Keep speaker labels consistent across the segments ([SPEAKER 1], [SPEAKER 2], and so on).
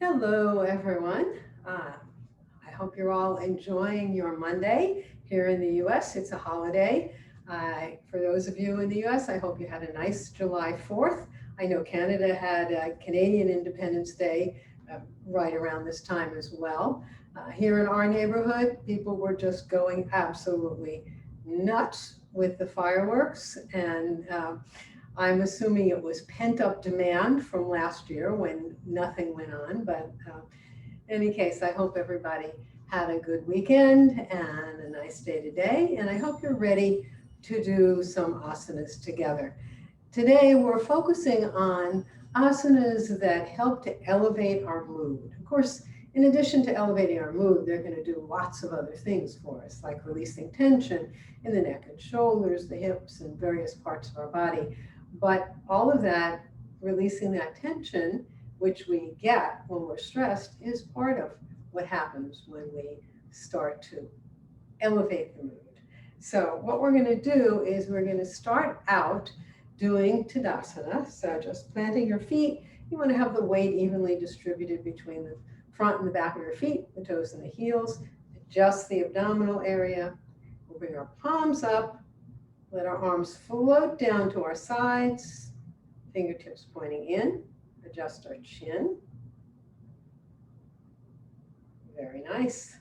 [SPEAKER 1] Hello, everyone. I hope you're all enjoying your Monday. Here in the US, it's a holiday. For those of you in the US, I hope you had a nice July 4th. I know Canada had Canadian Independence Day right around this time as well. Here in our neighborhood, people were just going absolutely nuts with the fireworks, and I'm assuming it was pent-up demand from last year when nothing went on, but in any case, I hope everybody had a good weekend and a nice day today, and I hope you're ready to do some asanas together. Today, we're focusing on asanas that help to elevate our mood. Of course, in addition to elevating our mood, they're going to do lots of other things for us, like releasing tension in the neck and shoulders, the hips, and various parts of our body. But all of that, releasing that tension, which we get when we're stressed, is part of what happens when we start to elevate the mood. So what we're going to do is we're going to start out doing Tadasana. So just planting your feet. You want to have the weight evenly distributed between the front and the back of your feet, the toes and the heels. Adjust the abdominal area. We'll bring our palms up. Let our arms float down to our sides. Fingertips pointing in. Adjust our chin. Very nice.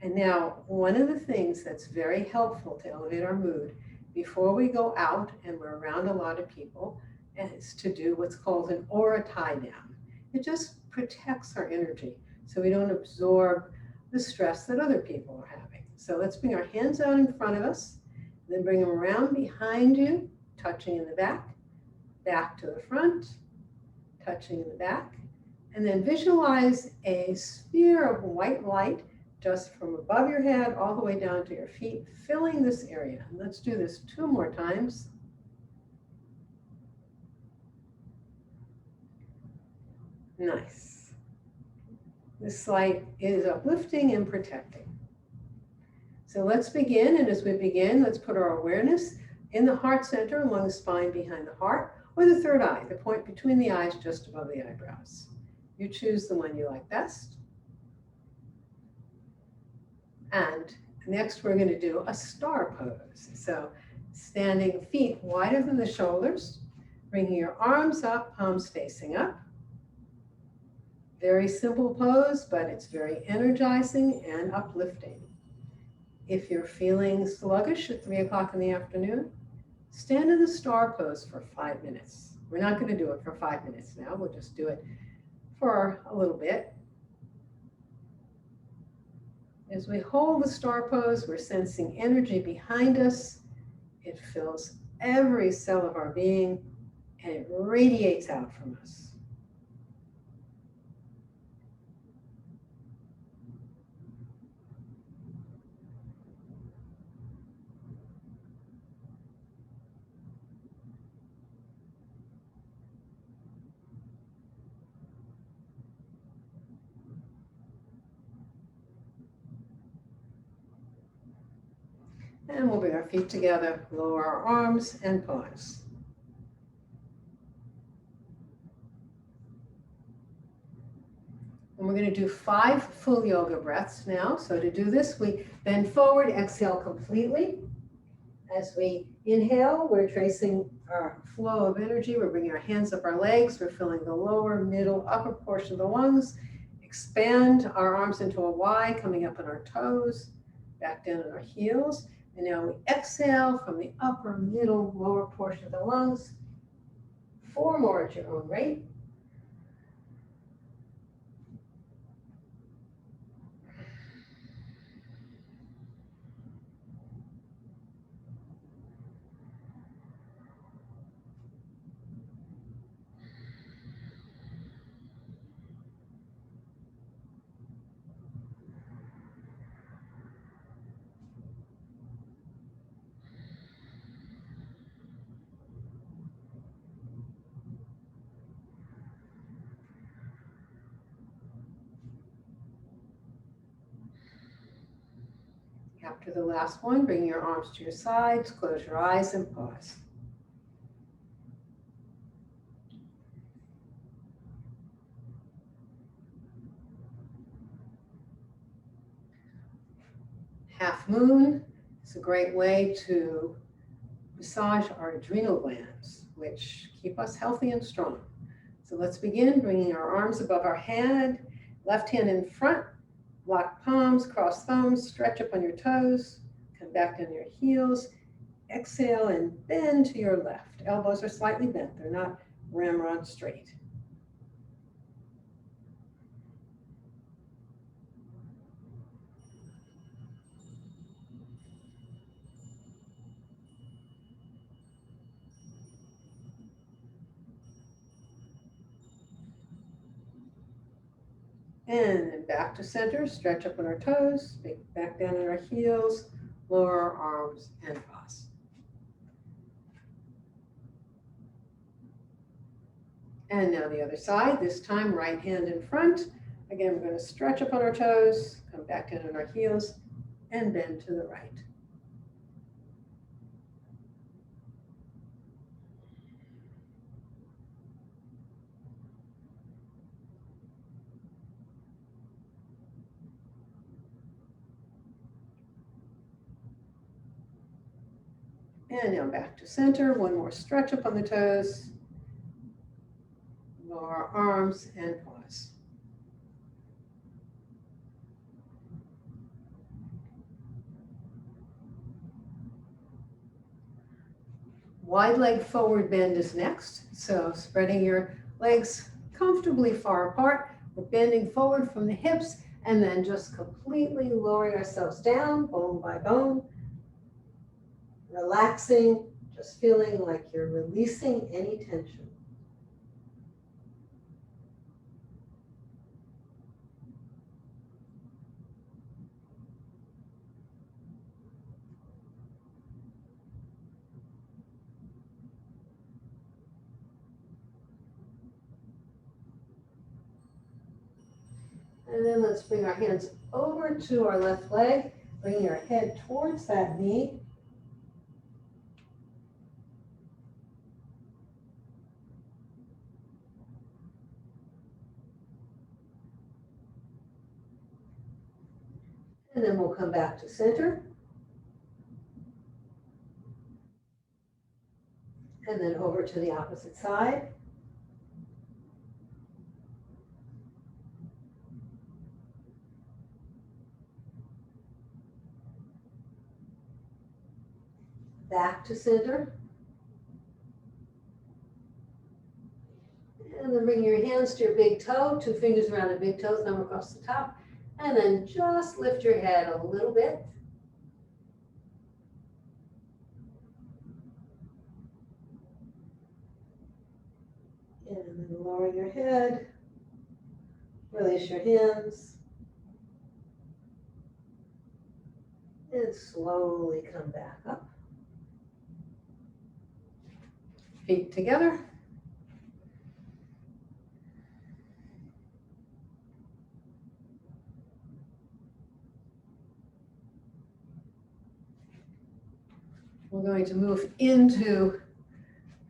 [SPEAKER 1] And now, one of the things that's very helpful to elevate our mood before we go out and we're around a lot of people is to do what's called an aura tie down. It just protects our energy so we don't absorb the stress that other people are having. So let's bring our hands out in front of us, then bring them around behind you, touching in the back, back to the front, touching in the back, and then visualize a sphere of white light just from above your head all the way down to your feet, filling this area. And let's do this 2 more times. Nice. This light is uplifting and protecting. So let's begin, and as we begin, let's put our awareness in the heart center along the spine behind the heart, or the third eye, the point between the eyes just above the eyebrows. You choose the one you like best. And next we're going to do a star pose. So standing feet wider than the shoulders, bringing your arms up, palms facing up. Very simple pose, but it's very energizing and uplifting. If you're feeling sluggish at 3 o'clock in the afternoon, stand in the star pose for 5 minutes. We're not going to do it for 5 minutes now. We'll just do it for a little bit. As we hold the star pose, we're sensing energy behind us. It fills every cell of our being, and it radiates out from us. And we'll bring our feet together, lower our arms, and pause. And we're going to do 5 full yoga breaths now. So to do this, we bend forward, exhale completely. As we inhale, we're tracing our flow of energy. We're bringing our hands up our legs. We're filling the lower, middle, upper portion of the lungs. Expand our arms into a Y, coming up on our toes, back down on our heels. And now we exhale from the upper, middle, lower portion of the lungs. 4 more at your own rate. After the last one, bring your arms to your sides, close your eyes, and pause. Half moon is a great way to massage our adrenal glands, which keep us healthy and strong. So let's begin bringing our arms above our head, left hand in front, lock palms, cross thumbs, stretch up on your toes, come back on your heels, exhale and bend to your left. Elbows are slightly bent, they're not ramrod straight. And then back to center, stretch up on our toes, back down on our heels, lower our arms and pause. And now the other side, this time right hand in front. Again, we're going to stretch up on our toes, come back down on our heels, and bend to the right. And now back to center, one more stretch up on the toes, lower our arms and pause. Wide leg forward bend is next. So spreading your legs comfortably far apart. We're bending forward from the hips and then just completely lowering ourselves down, bone by bone. Relaxing, just feeling like you're releasing any tension. And then let's bring our hands over to our left leg, bringing our head towards that knee. And then we'll come back to center. And then over to the opposite side. Back to center. And then bring your hands to your big toe, 2 fingers around the big toe, thumb across the top. And then just lift your head a little bit. And then lower your head. Release your hands. And slowly come back up. Feet together. We're going to move into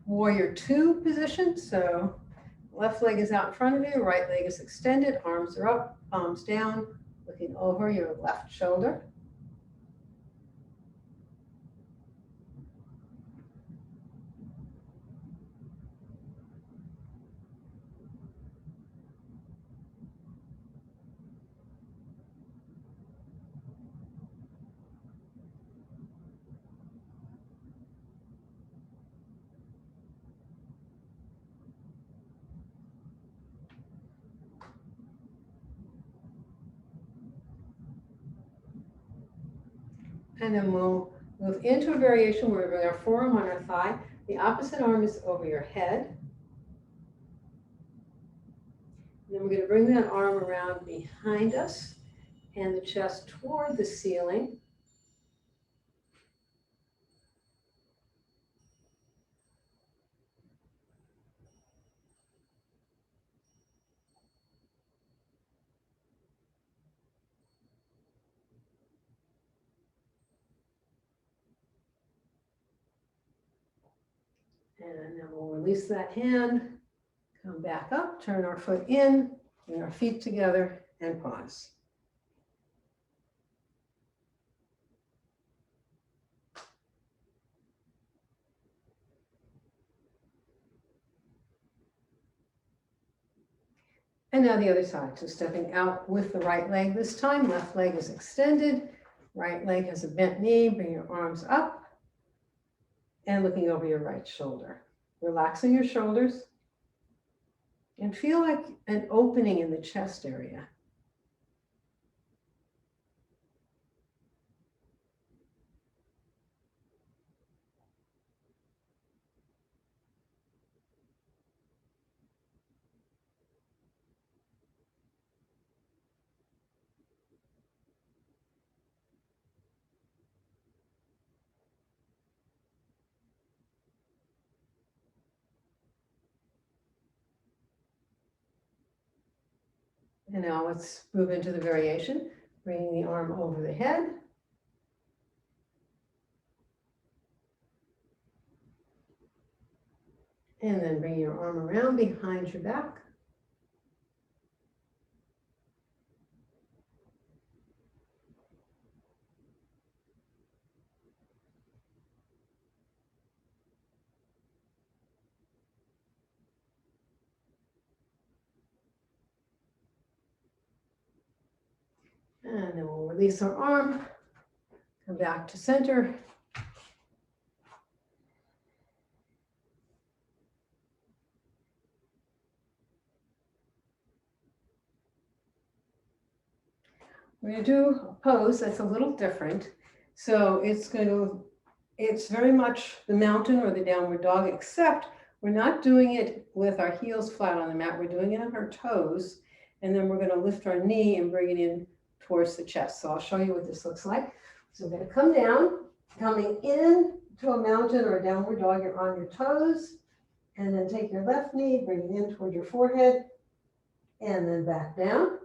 [SPEAKER 1] warrior 2 position. So left leg is out in front of you, right leg is extended, arms are up, palms down, looking over your left shoulder. And then we'll move into a variation where we bring our forearm on our thigh. The opposite arm is over your head. And then we're going to bring that arm around behind us and the chest toward the ceiling. And then we'll release that hand, come back up, turn our foot in, bring our feet together, and pause. And now the other side. So stepping out with the right leg this time. Left leg is extended. Right leg has a bent knee. Bring your arms up. And looking over your right shoulder. Relaxing your shoulders. And feel like an opening in the chest area. And now let's move into the variation. Bringing the arm over the head. And then bring your arm around behind your back. And then we'll release our arm, come back to center. We're going to do a pose that's a little different. So it's very much the mountain or the downward dog, except we're not doing it with our heels flat on the mat. We're doing it on our toes. And then we're going to lift our knee and bring it in towards the chest. So I'll show you what this looks like. So we're going to come down, coming in to a mountain or a downward dog. You're on your toes. And then take your left knee, bring it in toward your forehead, and then back down.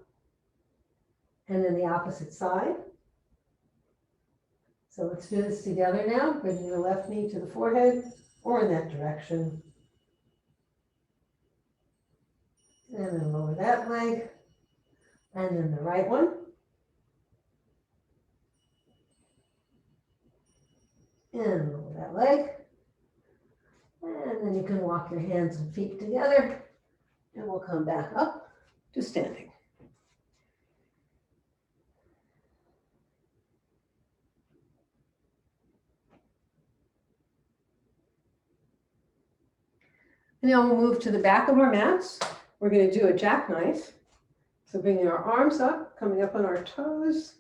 [SPEAKER 1] And then the opposite side. So let's do this together now. Bringing the left knee to the forehead or in that direction. And then lower that leg. And then the right one. And lower that leg. And then you can walk your hands and feet together. And we'll come back up to standing. And now we'll move to the back of our mats. We're going to do a jackknife. So bringing our arms up, coming up on our toes,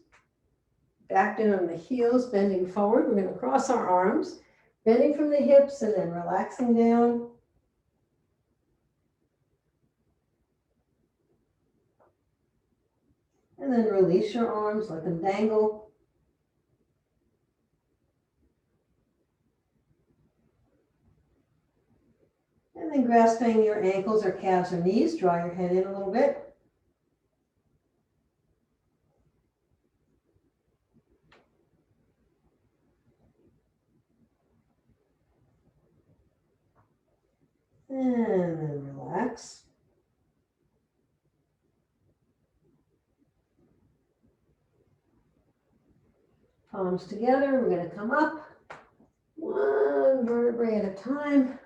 [SPEAKER 1] back down on the heels, bending forward. We're going to cross our arms, bending from the hips and then relaxing down. And then release your arms, let them dangle. And then grasping your ankles or calves or knees, draw your head in a little bit. And then relax. Palms together, we're going to come up one vertebrae at a time.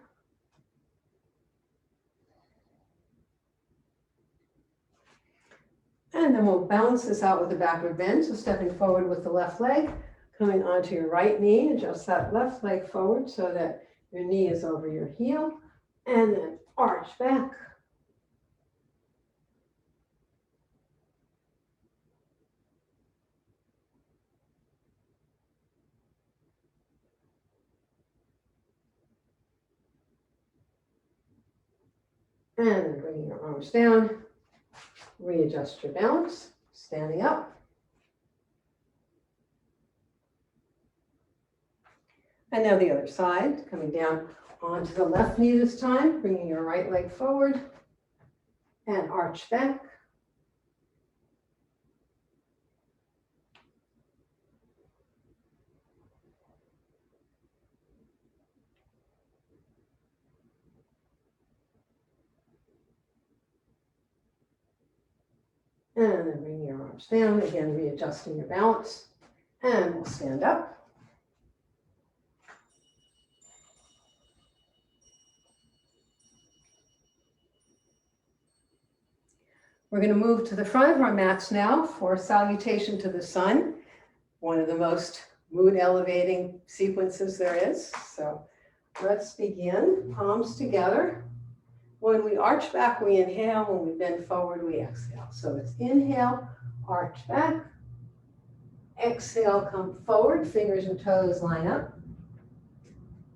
[SPEAKER 1] And then we'll balance this out with a backward bend. So stepping forward with the left leg, coming onto your right knee, adjust that left leg forward so that your knee is over your heel, and then arch back. And then bringing your arms down, readjust your balance, standing up. And now the other side, coming down onto the left knee this time, bringing your right leg forward and arch back. And then bring your arms down, again readjusting your balance, and we'll stand up. We're going to move to the front of our mats now for salutation to the sun, one of the most mood elevating sequences there is. So let's begin, palms together. When we arch back, we inhale. When we bend forward, we exhale. So it's inhale, arch back. Exhale, come forward, fingers and toes line up.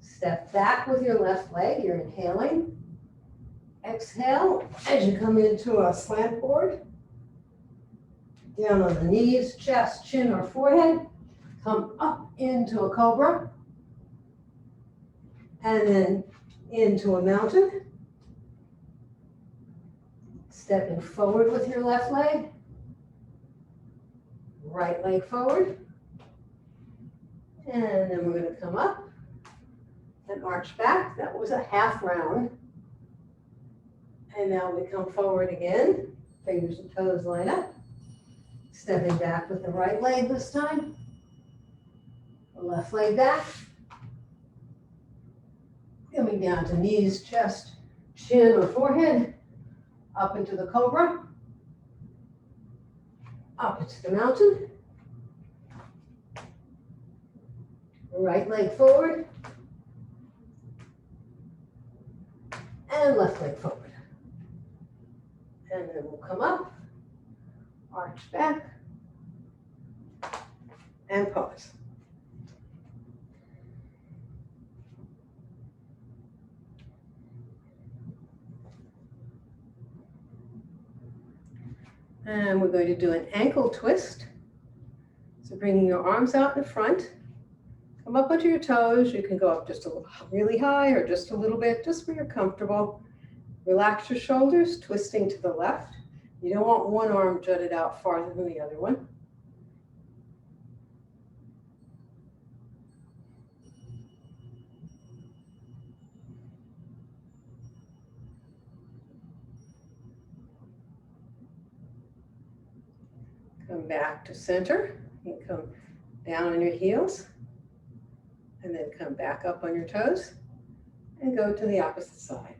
[SPEAKER 1] Step back with your left leg, you're inhaling. Exhale, as you come into a slant board. Down on the knees, chest, chin, or forehead. Come up into a cobra. And then into a mountain. Stepping forward with your left leg. Right leg forward. And then we're going to come up and arch back. That was a half round. And now we come forward again. Fingers and toes line up. Stepping back with the right leg this time. The left leg back. Coming down to knees, chest, chin, or forehead. Up into the cobra. Up into the mountain. Right leg forward. And left leg forward. And then we'll come up, arch back, and pause. And we're going to do an ankle twist. So bringing your arms out in front, come up onto your toes. You can go up just a little really high or just a little bit, just where you're comfortable. Relax your shoulders, twisting to the left. You don't want one arm jutted out farther than the other one. Come back to center. You can come down on your heels and then come back up on your toes and go to the opposite side.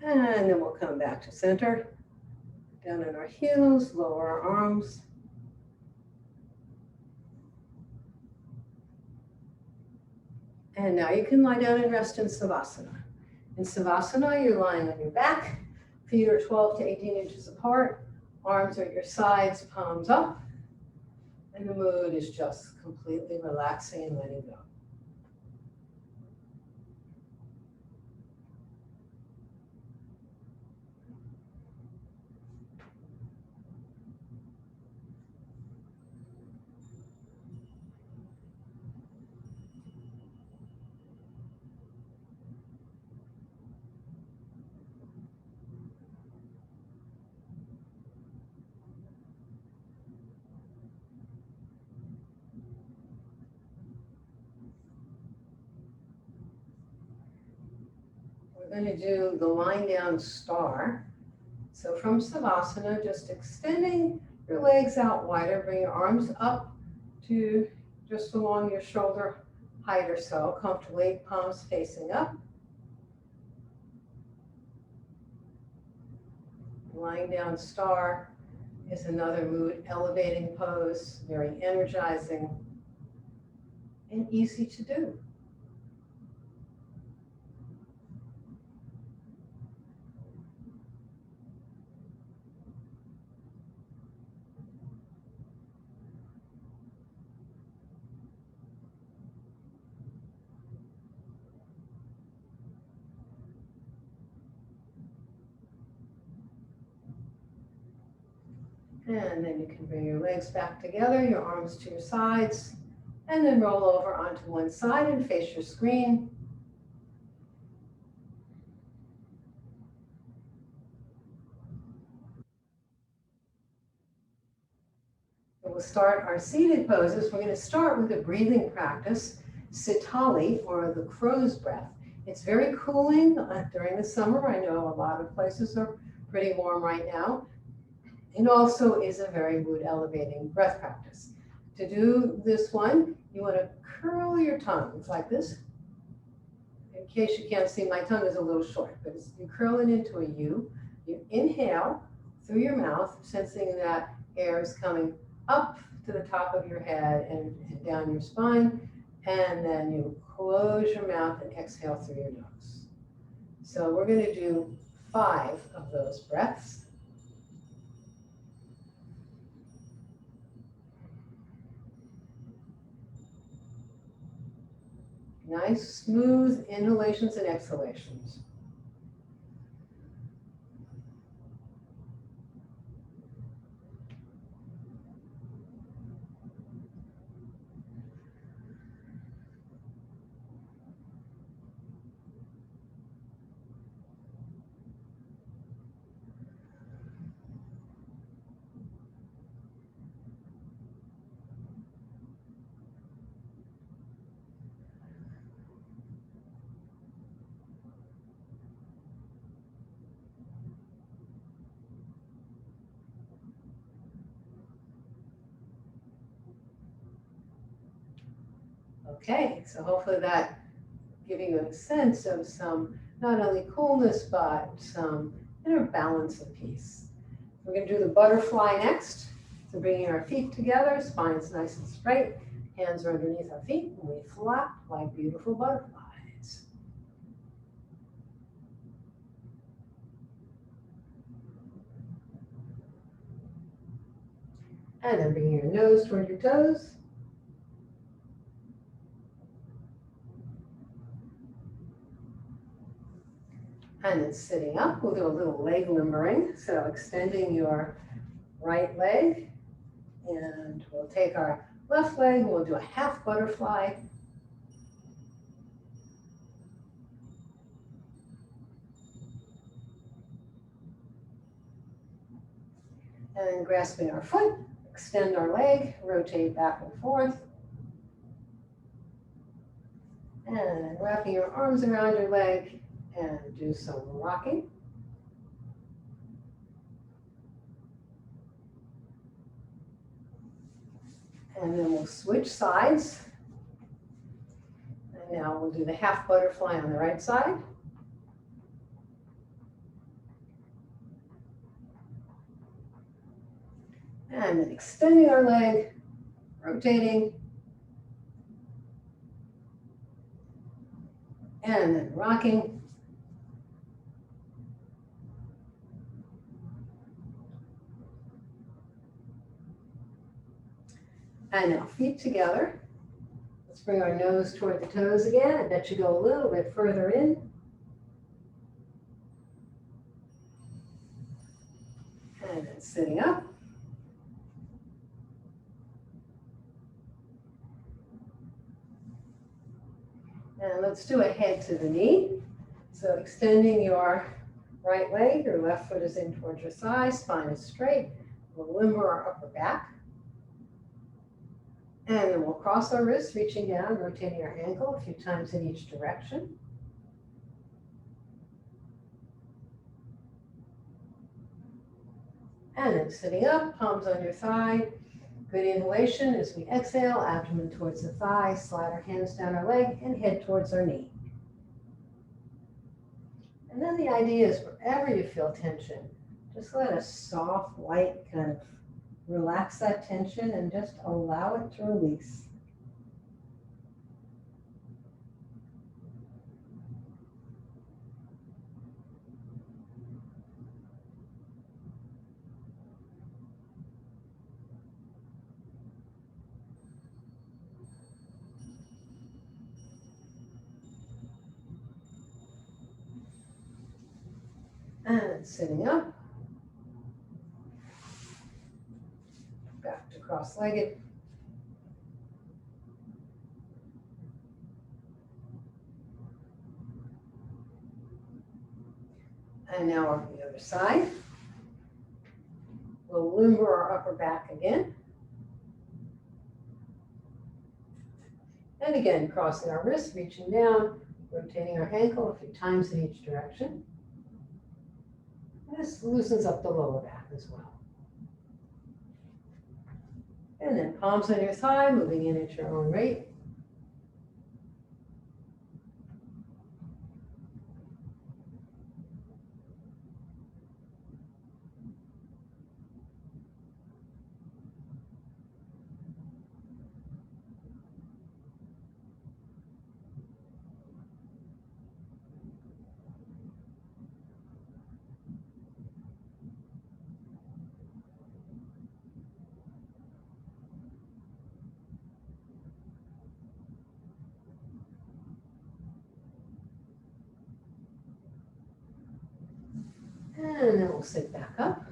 [SPEAKER 1] And then we'll come back to center, down on our heels, lower our arms. And now you can lie down and rest in Savasana. In Savasana, you're lying on your back, feet are 12 to 18 inches apart, arms are at your sides, palms up, and the mood is just completely relaxing and letting go. We're going to do the lying down star. So from Savasana, just extending your legs out wider, bring your arms up to just along your shoulder height or so, comfortably, palms facing up. Lying down star is another mood elevating pose, very energizing and easy to do. And then you can bring your legs back together, your arms to your sides, and then roll over onto one side and face your screen. And we'll start our seated poses. We're going to start with a breathing practice, Sitali, or the crow's breath. It's very cooling during the summer. I know a lot of places are pretty warm right now. It also is a very mood elevating breath practice. To do this one, you want to curl your tongue. It's like this. In case you can't see, my tongue is a little short, but you curl it into a U. You inhale through your mouth, sensing that air is coming up to the top of your head and down your spine. And then you close your mouth and exhale through your nose. So we're going to do 5 of those breaths. Nice, smooth inhalations and exhalations. Okay, so hopefully that giving you a sense of some not only coolness but some inner balance and peace. We're going to do the butterfly next. So bringing our feet together, spine's nice and straight, hands are underneath our feet, and we flap like beautiful butterflies. And then bringing your nose toward your toes. And then sitting up, we'll do a little leg limbering. So extending your right leg, and we'll take our left leg, and we'll do a half butterfly. And then grasping our foot, extend our leg, rotate back and forth. And wrapping your arms around your leg, and do some rocking. And then we'll switch sides. And now we'll do the half butterfly on the right side. And then extending our leg, rotating. And then rocking. And now feet together. Let's bring our nose toward the toes again. I bet you go a little bit further in. And then sitting up. And let's do a head to the knee. So extending your right leg, your left foot is in towards your thigh, spine is straight. We'll limber our upper back. And then we'll cross our wrists, reaching down, rotating our ankle a few times in each direction. And then sitting up, palms on your thigh. Good inhalation as we exhale, abdomen towards the thigh, slide our hands down our leg and head towards our knee. And then the idea is wherever you feel tension, just let a soft, light kind of relax that tension and just allow it to release. And sitting up. Back to cross-legged. And now on the other side. We'll limber our upper back again. And again, crossing our wrists, reaching down, rotating our ankle a few times in each direction. This loosens up the lower back as well. And then palms on your thigh, moving in at your own rate. And then we'll sit back up.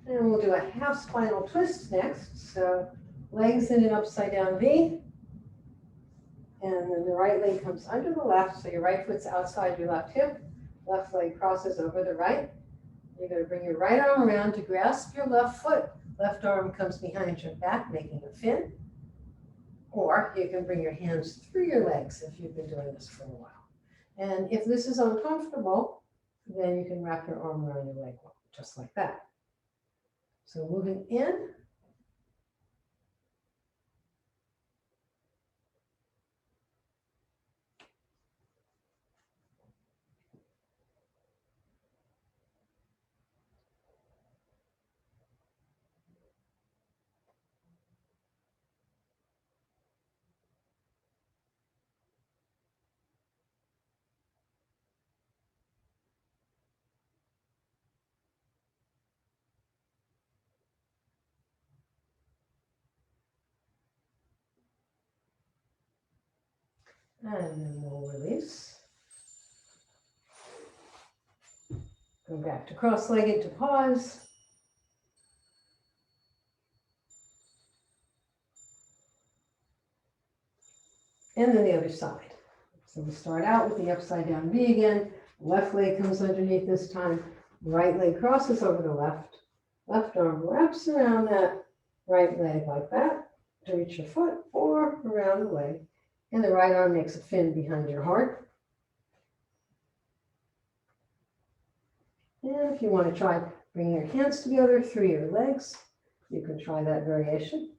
[SPEAKER 1] And we'll do a half spinal twist next. So legs in an upside down V. And then the right leg comes under the left. So your right foot's outside your left hip. Left leg crosses over the right. You're going to bring your right arm around to grasp your left foot. Left arm comes behind your back, making a fin. Or you can bring your hands through your legs if you've been doing this for a while. And if this is uncomfortable, then you can wrap your arm around your leg, just like that. So moving in. And then we'll release. Go back to cross-legged to pause. And then the other side. So we start out with the upside down V again. Left leg comes underneath this time. Right leg crosses over the left. Left arm wraps around that right leg like that to reach your foot or around the leg. And the right arm makes a fin behind your heart. And if you want to try bringing your hands together through your legs, you can try that variation.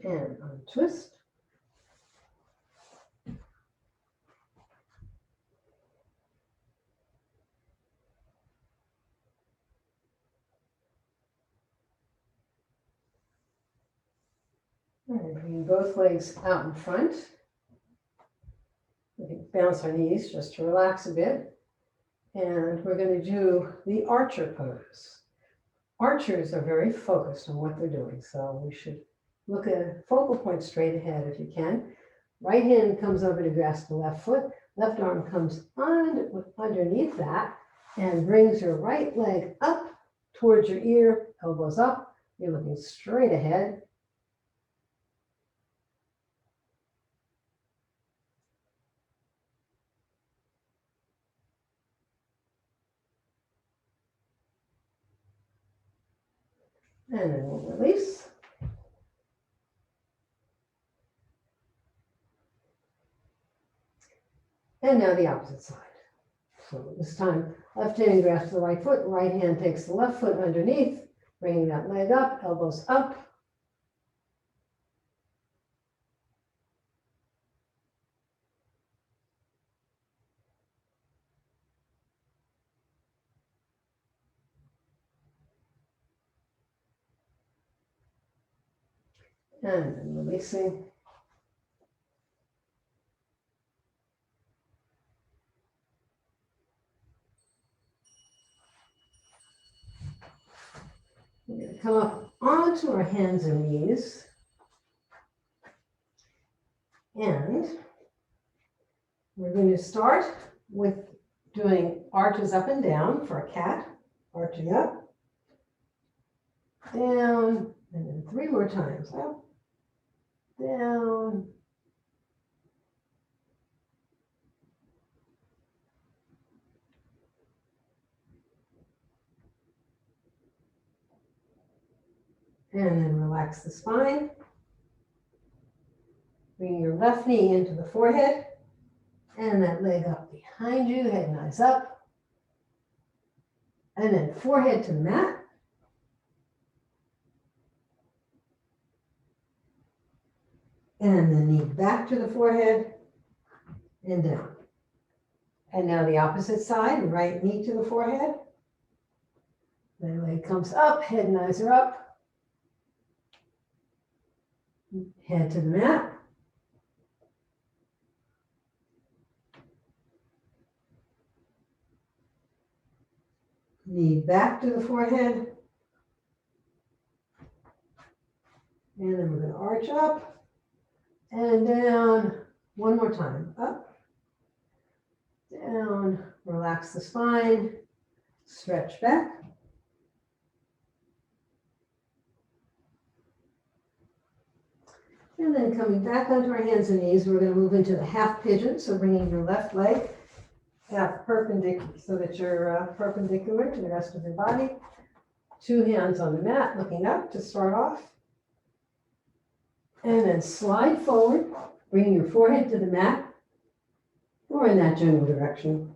[SPEAKER 1] And untwist. And bring both legs out in front. We can bounce our knees just to relax a bit. And we're going to do the archer pose. Archers are very focused on what they're doing, so we should look at a focal point straight ahead if you can. Right hand comes over to grasp the left foot. Left arm comes underneath that and brings your right leg up towards your ear, elbows up. You're looking straight ahead. And then we'll release. And now the opposite side. So this time, left hand grasps the right foot, right hand takes the left foot underneath, bringing that leg up, elbows up. And then releasing. We're going to come up onto our hands and knees. And We're going to start with doing arches up and down for a cat. Arching up, down, and then 3 more times. Up, down, and then relax the spine. Bring your left knee into the forehead and that leg up behind you, head and eyes up. And then forehead to the mat. And the knee back to the forehead and down. And now the opposite side, right knee to the forehead. The leg comes up, head and eyes are up. Head to the mat. Knee back to the forehead. And then we're going to arch up and down. One more time. Up, down, relax the spine, stretch back. And then coming back onto our hands and knees, we're going to move into the half pigeon. So bringing your left leg half perpendicular so that you're perpendicular to the rest of your body. 2 hands on the mat, looking up to start off. And then slide forward, bringing your forehead to the mat or in that general direction.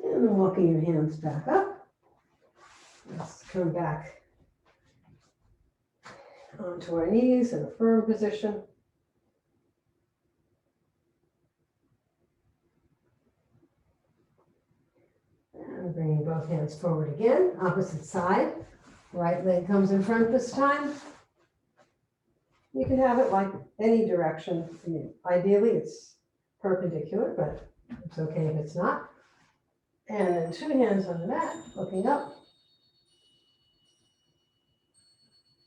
[SPEAKER 1] And then walking your hands back up. Let's come back onto our knees in a firm position. And bringing both hands forward again, opposite side. Right leg comes in front this time. You can have it like any direction. I mean, ideally, it's perpendicular, but it's okay if it's not. And then 2 hands on the mat, looking up.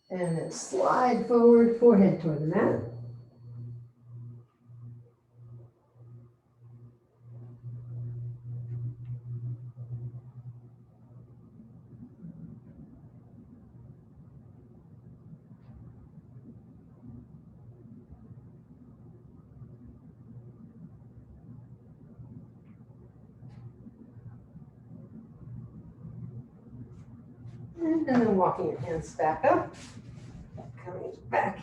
[SPEAKER 1] And then slide forward, forehead toward the mat. And then walking your hands back up, coming back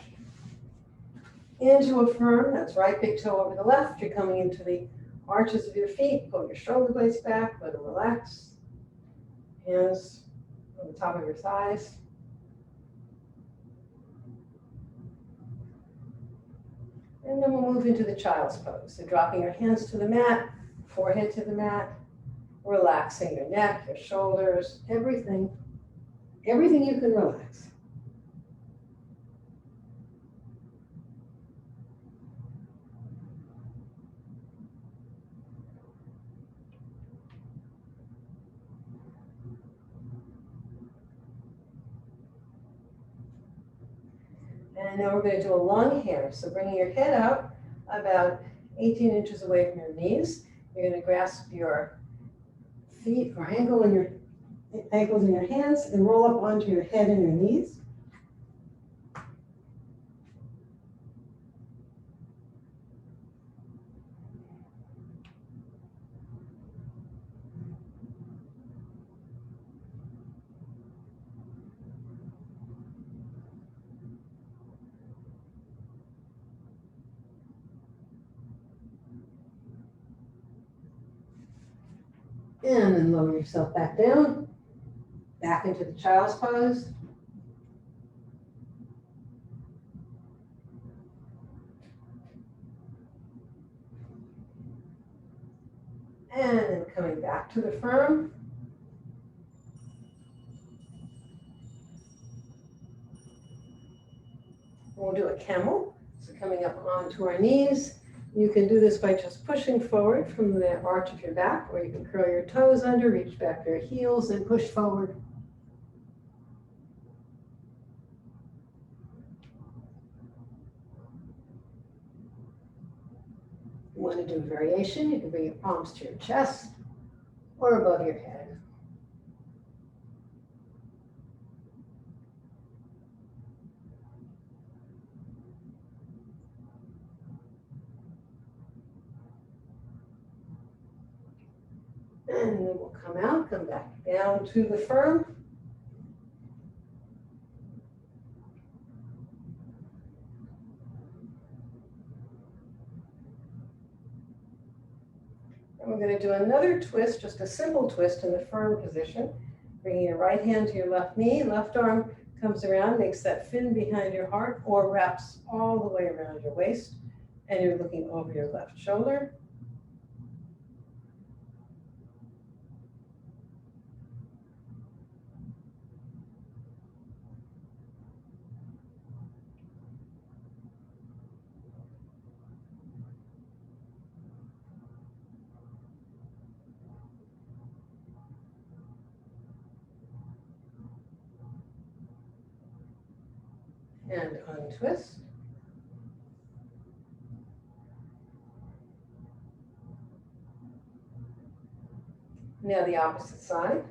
[SPEAKER 1] into a firm, that's right big toe over the left. You're coming into the arches of your feet, pull your shoulder blades back, let it relax. Hands on the top of your thighs. And then we'll move into the child's pose. So dropping your hands to the mat, forehead to the mat, relaxing your neck, your shoulders, everything you can relax. And now we're going to do a long hair. So bringing your head out about 18 inches away from your knees. You're going to grasp your feet or ankles in your hands and roll up onto your head and your knees. And then lower yourself back down, back into the child's pose. And then coming back to the firm. We'll do a camel. So coming up onto our knees. You can do this by just pushing forward from the arch of your back, or you can curl your toes under, reach back your heels, and push forward. If you want to do a variation, you can bring your palms to your chest or above your head. And then we'll come out, come back down to the firm. And we're going to do another twist, just a simple twist in the firm position. Bringing your right hand to your left knee, left arm comes around, makes that fin behind your heart, or wraps all the way around your waist, and you're looking over your left shoulder. And untwist. Now the opposite side.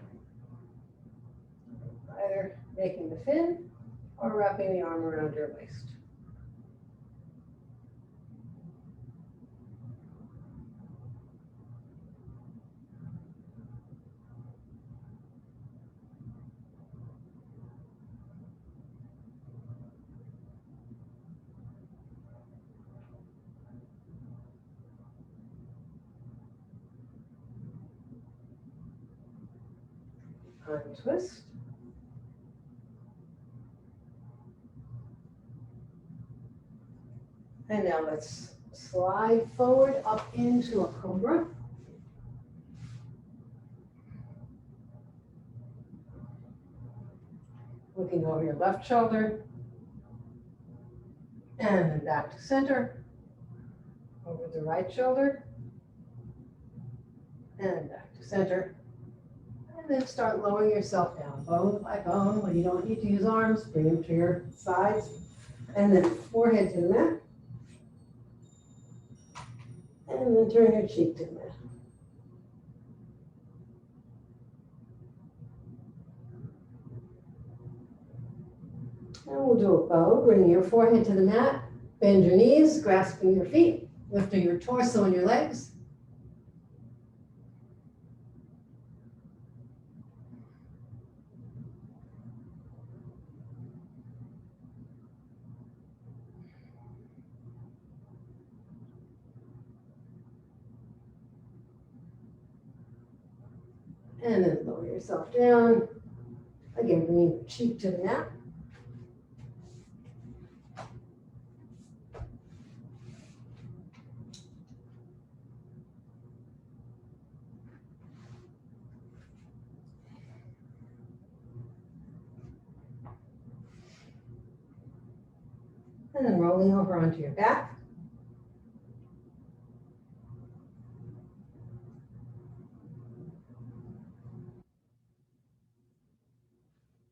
[SPEAKER 1] Either making the fin or wrapping the arm around your waist. Untwist. And now let's slide forward up into a cobra. Looking over your left shoulder. And then back to center. Over the right shoulder. And back to center. And then start lowering yourself down, bone by bone. When you don't need to use arms, bring them to your sides. And then forehead to the mat. And then turn your cheek to the mat. And we'll do a bow, bringing your forehead to the mat. Bend your knees, grasping your feet, lifting your torso and your legs. And then lower yourself down. Again, bringing your cheek to the mat. And then rolling over onto your back.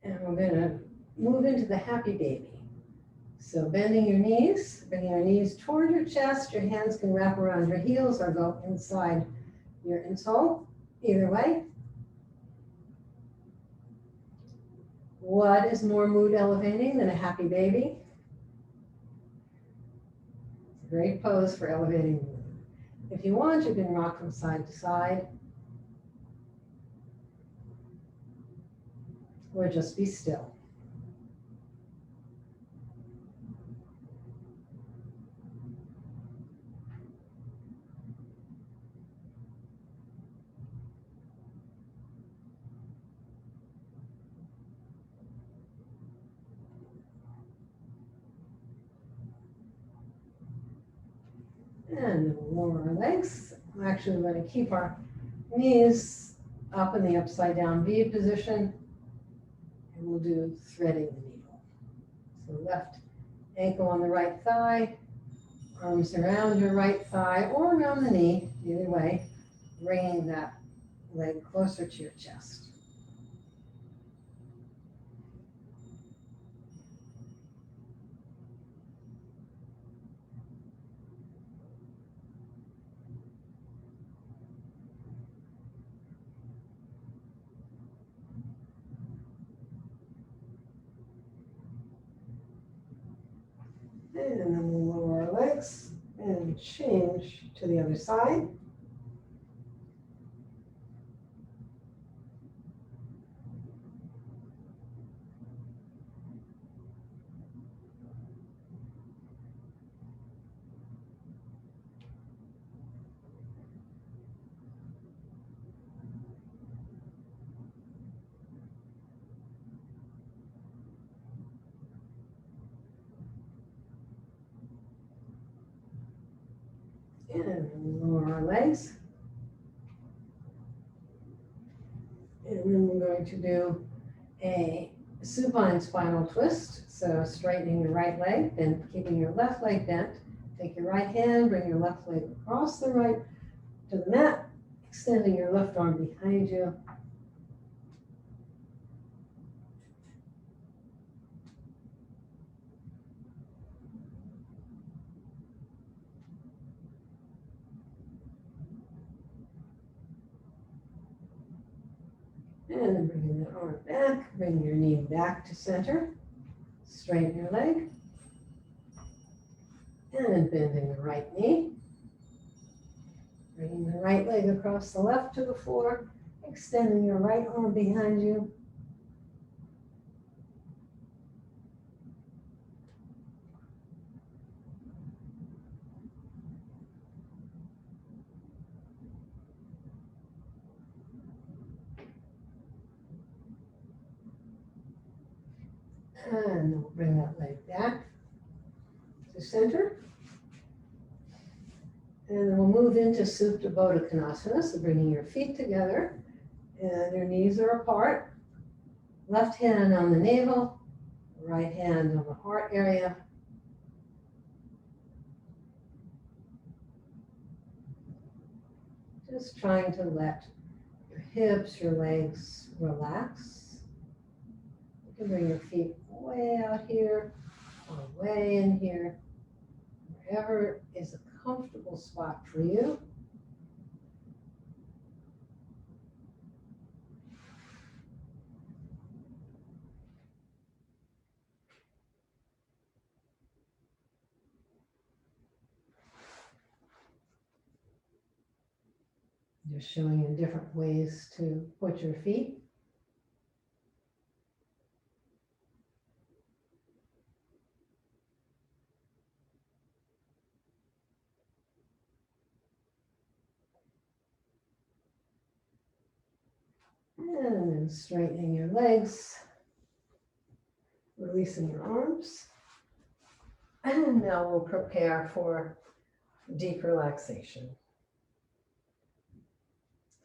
[SPEAKER 1] And we're going to move into the happy baby. So bending your knees, bringing your knees toward your chest. Your hands can wrap around your heels or go inside your insole, either way. What is more mood elevating than a happy baby? It's a great pose for elevating mood. If you want, you can rock from side to side. Or just be still. And then we'll lower our legs. I'm actually going to keep our knees up in the upside down V position. And we'll do threading the needle. So left Ankle on the right thigh, arms around your right thigh or around the knee, either way, bringing that leg closer to your chest. And then we'll lower our legs and change to the other side. And lower our legs. And then we're going to do a supine spinal twist. So straightening your right leg and keeping your left leg bent. Take your right hand, bring your left leg across the right to the mat, extending your left arm behind you. And then bringing that arm back, bring your knee back to center. Straighten your leg. And bending the right knee. Bringing the right leg across the left to the floor, extending your right arm behind you. And we'll bring that leg back to center. And then we'll move into Supta Baddha Konasana, so bringing your feet together and your knees are apart. Left hand on the navel, right hand on the heart area. Just trying to let your hips, your legs relax. You can bring your feet way out here or way in here, wherever is a comfortable spot for you. Just showing you different ways to put your feet. And then straightening your legs, releasing your arms. And now we'll prepare for deep relaxation.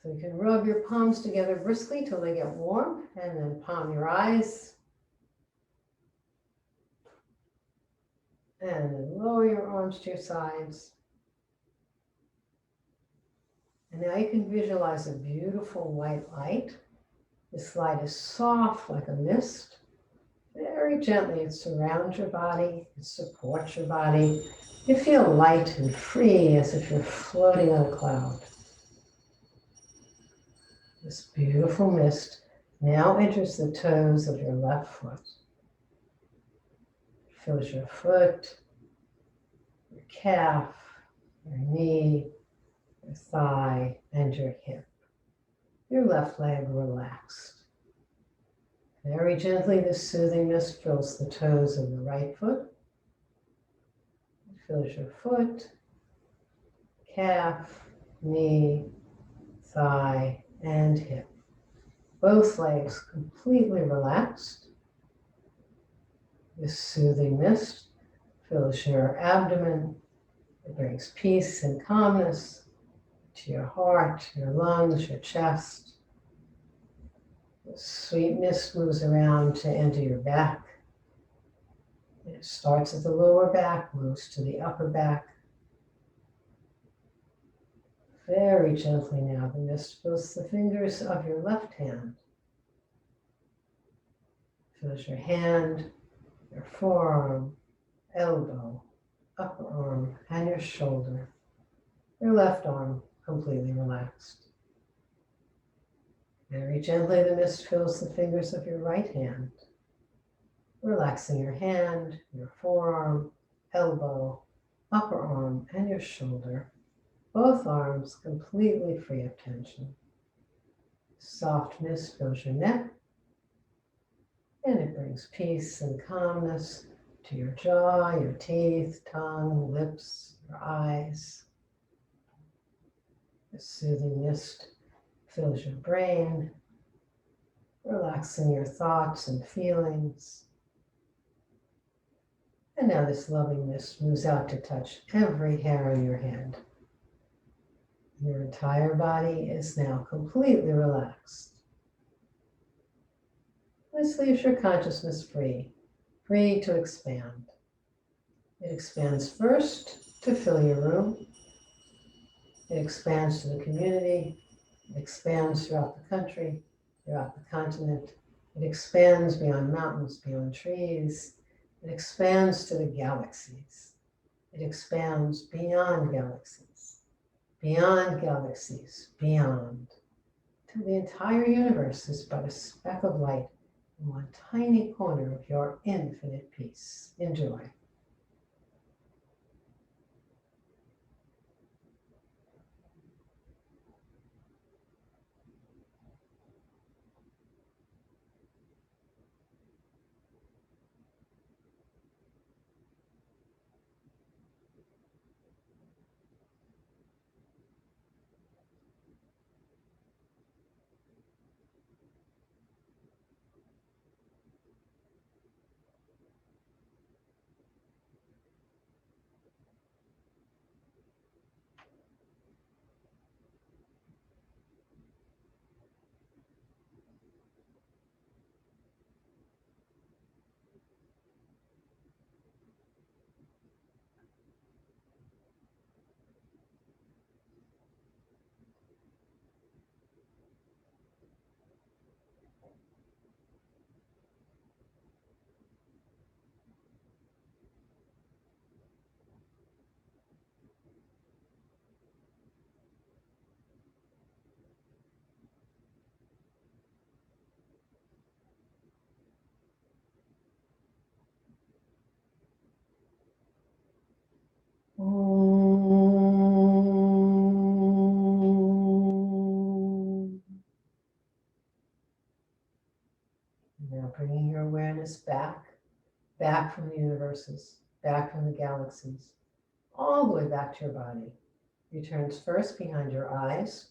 [SPEAKER 1] So you can rub your palms together briskly till they get warm, and then palm your eyes. And then lower your arms to your sides. And now you can visualize a beautiful white light. This light is soft like a mist. Very gently it surrounds your body, it supports your body. You feel light and free as if you're floating on a cloud. This beautiful mist now enters the toes of your left foot. It fills your foot, your calf, your knee, your thigh, and your hip. Your left leg relaxed. Very gently, this soothing mist fills the toes of the right foot. It fills your foot, calf, knee, thigh, and hip. Both legs completely relaxed. This soothing mist fills your abdomen. It brings peace and calmness to your heart, your lungs, your chest. The sweet mist moves around to enter your back. It It starts at the lower back, moves to the upper back. Very gently now, the mist fills the fingers of your left hand. Fills your hand, your forearm, elbow, upper arm, and your shoulder. Your left arm completely relaxed. Very gently, the mist fills the fingers of your right hand, relaxing your hand, your forearm, elbow, upper arm, and your shoulder. Both arms completely free of tension. Soft mist fills your neck, and it brings peace and calmness to your jaw, your teeth, tongue, lips, your eyes. The soothing mist fills your brain, relaxing your thoughts and feelings. And now this loving mist moves out to touch every hair on your head. Your entire body is now completely relaxed. This leaves your consciousness free, free to expand. It expands first to fill your room. It expands to the community. It expands throughout the country, throughout the continent. It expands beyond mountains, beyond trees. It expands to the galaxies. It expands beyond galaxies, beyond galaxies, beyond, till the entire universe is but a speck of light in one tiny corner of your infinite peace. Enjoy. Now bringing your awareness back from the universes, back from the galaxies, all the way back to your body. Returns first behind your eyes,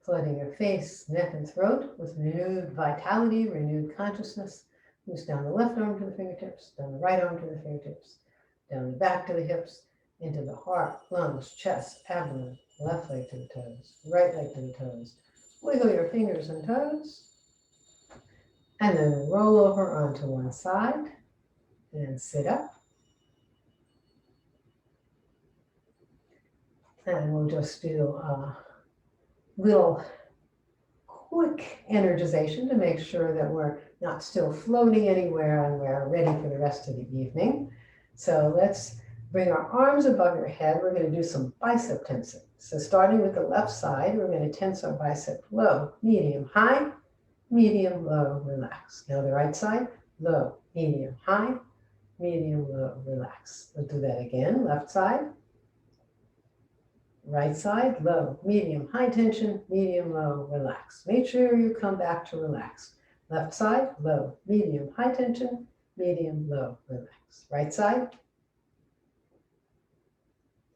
[SPEAKER 1] flooding your face, neck, and throat with renewed vitality, renewed consciousness. Moves down the left arm to the fingertips, down the right arm to the fingertips, down the back to the hips, into the heart, lungs, chest, abdomen, left leg to the toes, right leg to the toes. Wiggle your fingers and toes, and then roll over onto one side and sit up. And we'll just do a little quick energization to make sure that we're not still floating anywhere and we're ready for the rest of the evening. So let's bring our arms above your head. We're going to do some bicep tensing. So starting with the left side, we're going to tense our bicep low, medium, high, medium, low, relax. Now the right side, low, medium, high, medium, low, relax. We'll do that again. Left side. Right side, low, medium, high tension, medium, low, relax. Make sure you come back to relax. Left side, low, medium, high tension, medium, low, relax. Right side.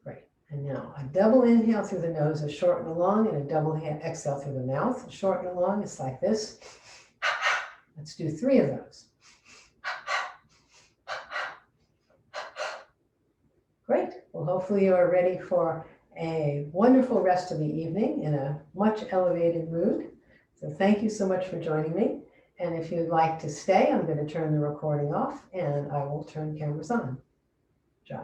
[SPEAKER 1] Great. And now a double inhale through the nose is short and long, and a double exhale through the mouth. Short and long is like this. Let's do 3 of those. Great. Well, hopefully you are ready for a wonderful rest of the evening in a much elevated mood. So thank you so much for joining me. And if you'd like to stay, I'm going to turn the recording off and I will turn cameras on. Jai.